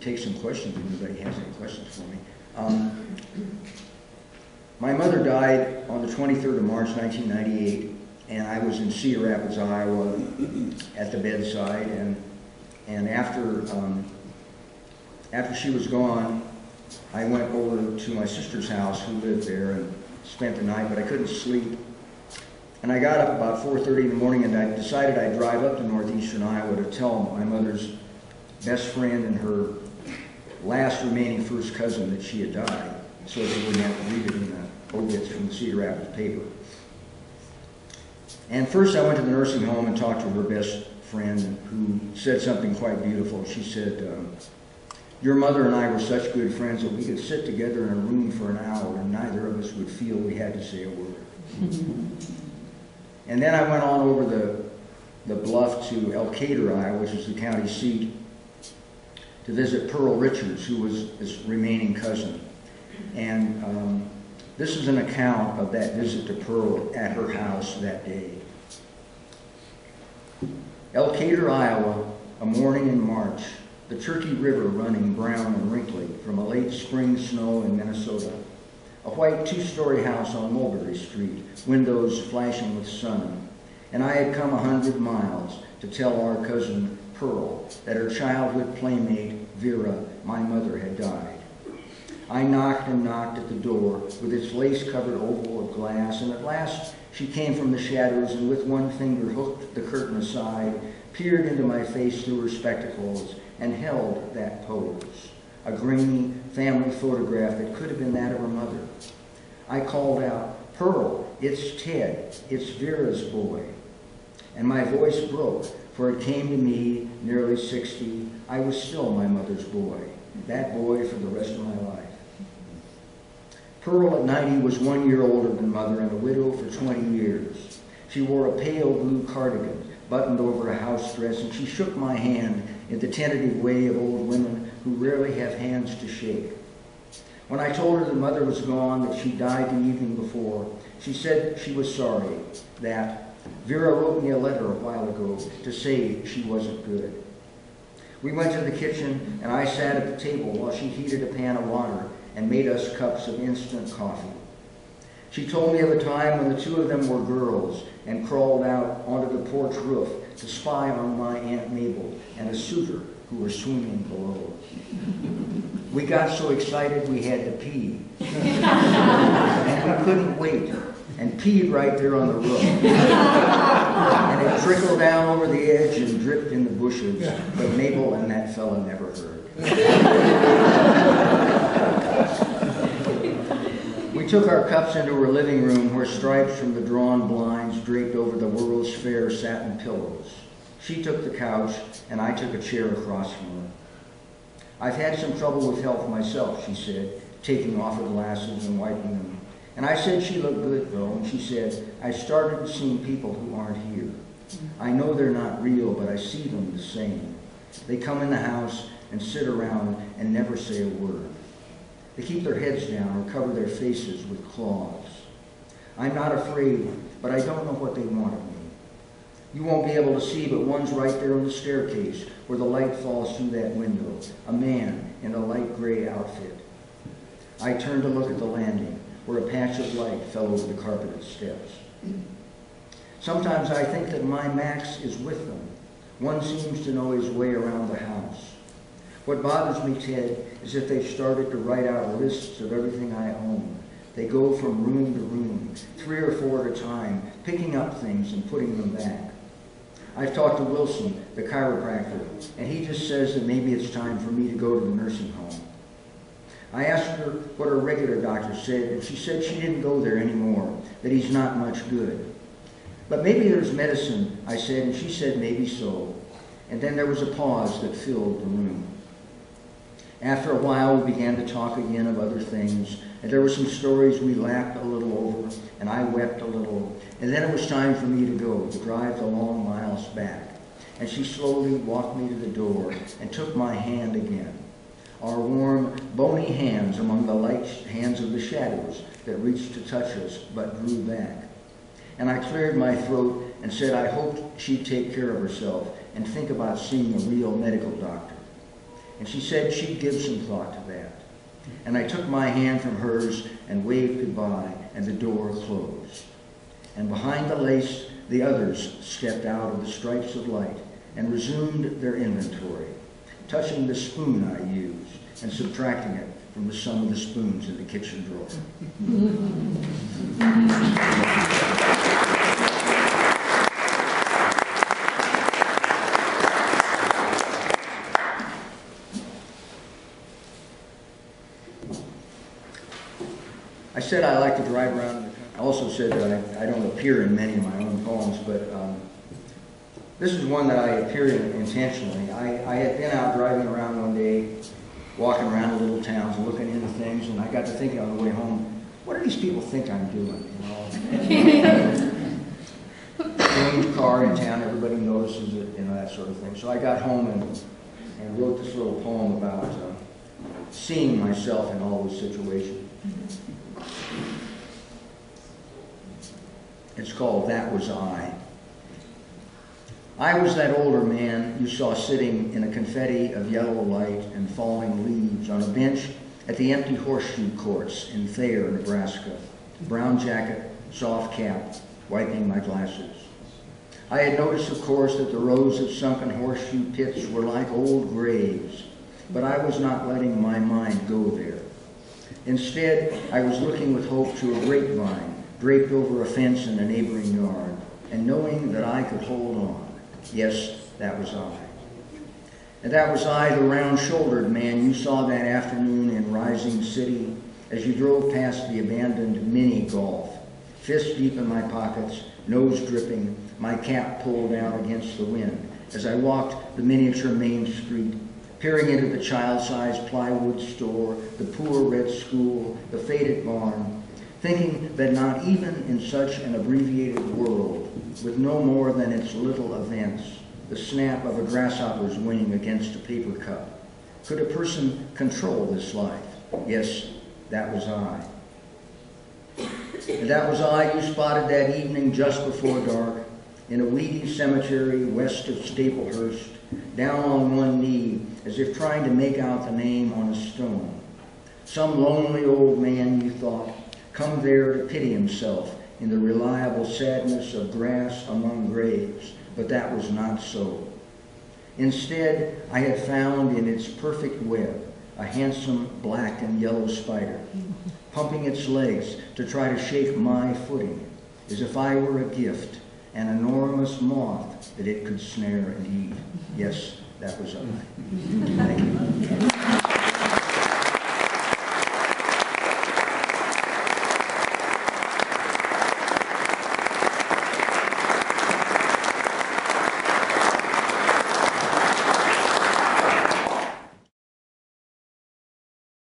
take some questions if anybody has any questions for me. My mother died on the 23rd of March, 1998, and I was in Cedar Rapids, Iowa, at the bedside. And after she was gone, I went over to my sister's house, who lived there, and spent the night, but I couldn't sleep. And I got up about 4:30 in the morning, and I decided I'd drive up to northeastern Iowa to tell my mother's best friend and her last remaining first cousin that she had died, so they wouldn't have to read it in the obits from the Cedar Rapids paper. And first I went to the nursing home and talked to her best friend, who said something quite beautiful. She said, your mother and I were such good friends that we could sit together in a room for an hour and neither of us would feel we had to say a word. And then I went on over the bluff to Elkader, Iowa, which is the county seat, to visit Pearl Richards, who was his remaining cousin. And this is an account of that visit to Pearl at her house that day. Elkader, Iowa, a morning in March, the Turkey River running brown and wrinkly from a late spring snow in Minnesota. A white two-story house on Mulberry Street, windows flashing with sun. And I had come 100 miles to tell our cousin Pearl that her childhood playmate, Vera, my mother, had died. I knocked and knocked at the door with its lace-covered oval of glass, and at last she came from the shadows and with one finger hooked the curtain aside, peered into my face through her spectacles, and held that pose, a grainy family photograph that could have been that of her mother. I called out, Pearl, it's Ted, it's Vera's boy. And my voice broke, for it came to me, nearly 60, I was still my mother's boy, that boy for the rest of my life. Pearl at 90 was 1 year older than Mother and a widow for 20 years. She wore a pale blue cardigan buttoned over a house dress, and she shook my hand in the tentative way of old women who rarely have hands to shake. When I told her that Mother was gone, that she died the evening before, she said she was sorry, that Vera wrote me a letter a while ago to say she wasn't good. We went to the kitchen, and I sat at the table while she heated a pan of water and made us cups of instant coffee. She told me of a time when the two of them were girls and crawled out onto the porch roof to spy on my Aunt Mabel and a suitor who were swimming below. We got so excited we had to pee. And we couldn't wait, and peed right there on the roof. And it trickled down over the edge and dripped in the bushes, but Mabel and that fella never heard. We took our cups into her living room, where stripes from the drawn blinds draped over the World's Fair satin pillows. She took the couch, and I took a chair across from her. I've had some trouble with health myself, she said, taking off her glasses and wiping them. And I said she looked good, though, and she said, I started seeing people who aren't here. I know they're not real, but I see them the same. They come in the house and sit around and never say a word. They keep their heads down or cover their faces with claws. I'm not afraid, but I don't know what they want of me. You won't be able to see, but one's right there on the staircase where the light falls through that window, a man in a light gray outfit. I turned to look at the landing, where a patch of light fell over the carpeted steps. Sometimes I think that my Max is with them. One seems to know his way around the house. What bothers me, Ted, is that they've started to write out lists of everything I own. They go from room to room, 3 or 4 at a time, picking up things and putting them back. I've talked to Wilson, the chiropractor, and he just says that maybe it's time for me to go to the nursing home. I asked her what her regular doctor said, and she said she didn't go there anymore, that he's not much good. But maybe there's medicine, I said, and she said maybe so. And then there was a pause that filled the room. After a while, we began to talk again of other things, and there were some stories we laughed a little over, and I wept a little, and then it was time for me to go, to drive the long miles back. And she slowly walked me to the door and took my hand again, our warm, bony hands among the light hands of the shadows that reached to touch us but drew back. And I cleared my throat and said I hoped she'd take care of herself and think about seeing a real medical doctor. and she said she'd give some thought to that. And I took my hand from hers and waved goodbye, and the door closed. And behind the lace, the others stepped out of the stripes of light and resumed their inventory, touching the spoon I used and subtracting it from the sum of the spoons in the kitchen drawer. I said I like to drive around. I also said that I don't appear in many of my own poems, but this is one that I appeared in intentionally. I had been out driving around one day, walking around the little towns and looking into things, and I got to thinking on the way home, what do these people think I'm doing? Strange car in town, everybody notices it, that sort of thing. So I got home and wrote this little poem about seeing myself in all those situations. It's called That Was I. I was that older man you saw sitting in a confetti of yellow light and falling leaves on a bench at the empty horseshoe courts in Thayer, Nebraska. Brown jacket, soft cap, wiping my glasses. I had noticed, of course, that the rows of sunken horseshoe pits were like old graves, but I was not letting my mind go there. Instead, I was looking with hope to a grapevine draped over a fence in a neighboring yard, and knowing that I could hold on. Yes, that was I. And that was I, the round-shouldered man you saw that afternoon in Rising City as you drove past the abandoned mini-golf, fist deep in my pockets, nose dripping, my cap pulled out against the wind, as I walked the miniature Main Street, peering into the child-sized plywood store, the poor red school, the faded barn, thinking that not even in such an abbreviated world, with no more than its little events, the snap of a grasshopper's wing against a paper cup, could a person control this life. Yes, that was I. And that was I you spotted that evening just before dark, in a weedy cemetery west of Staplehurst, down on one knee, as if trying to make out the name on a stone. Some lonely old man, you thought, come there to pity himself in the reliable sadness of grass among graves, but that was not so. Instead, I had found in its perfect web a handsome black and yellow spider, pumping its legs to try to shake my footing, as if I were a gift, an enormous moth that it could snare and eat. Yes, that was I. Thank you.